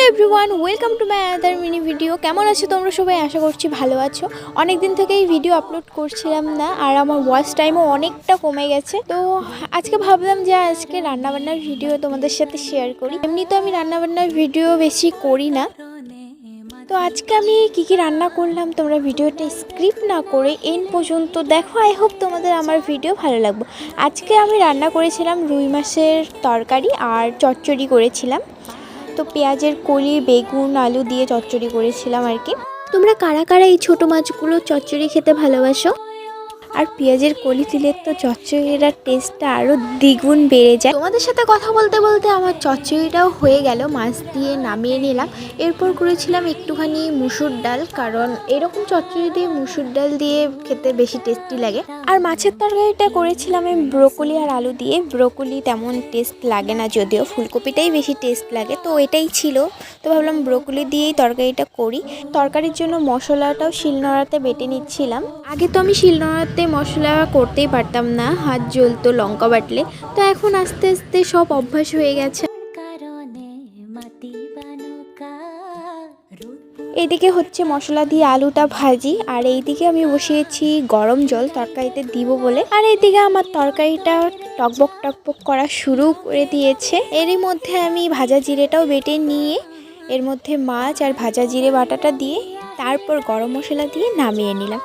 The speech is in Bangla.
Everyone, welcome to my other mini video. কেমন আছো তোমরা সবাই? আশা করছি ভালো আছো। অনেক দিন থেকেই ভিডিও আপলোড করছিলাম না, আর আমার ওয়াচ টাইমও অনেকটা কমে গেছে। তো আজকে ভাবলাম যে আজকে রান্নাবান্নার ভিডিও তোমাদের সাথে শেয়ার করি। এমনি তো আমি রান্নাবান্নার ভিডিও বেশি করি না, তো আজকে আমি কি রান্না করলাম তোমরা ভিডিওটা স্কিপ না করে এন্ড পর্যন্ত দেখো। আই হোপ তোমাদের আমার ভিডিও ভালো লাগবে। আজকে আমি রান্না করেছিলাম রুই মাছের তরকারি আর চচ্চড়ি করেছিলাম। তো পেঁয়াজের কলি, বেগুন, আলু দিয়ে চচ্চড়ি করেছিলাম আর কি। তোমরা কারা কারা এই ছোটো মাছগুলো চচ্চড়ি খেতে ভালোবাসো? আর পেঁয়াজের কলি দিলে তো চচ্চড়ির টেস্টটা আরও দ্বিগুণ বেড়ে যায়। তোমাদের সাথে কথা বলতে বলতে আমার চচ্চড়িটাও হয়ে গেল, মাছ দিয়ে নামিয়ে নিলাম। এরপর করেছিলাম একটুখানি মুসুর ডাল, কারণ এরকম চচ্চড়ি দিয়ে মুসুর ডাল দিয়ে খেতে বেশি টেস্টি লাগে। আর মাছের তরকারিটা করেছিলাম আমি ব্রোকলি আর আলু দিয়ে। ব্রোকলি তেমন টেস্ট লাগে না, যদিও ফুলকপিটাই বেশি টেস্ট লাগে, তো এটাই ছিল। তো ভাবলাম ব্রোকলি দিয়েই তরকারিটা করি। তরকারির জন্য মশলাটাও শিলনোড়াতে বেটে নিচ্ছিলাম। আগে তো আমি শিলনোড়াতে মশলা করতেই পারতাম না, হাত জ্বলতো লঙ্কা বাটলে। তো এখন আস্তে আস্তে সব অভ্যাস হয়ে গেছে। এইদিকে হচ্ছে মশলা দিয়ে আলুটা ভাজি, আর এইদিকে আমি বসিয়েছি গরম জল তরকারিতে দিব বলে। আর এইদিকে আমার তরকারিটা টকবক টকবক করা শুরু করে দিয়েছে। এরই মধ্যে আমি ভাজা জিরেটাও বেটে নিয়ে এর মধ্যে মাছ আর ভাজা জিরে বাটাটা দিয়ে তারপর গরম মশলা দিয়ে নামিয়ে নিলাম।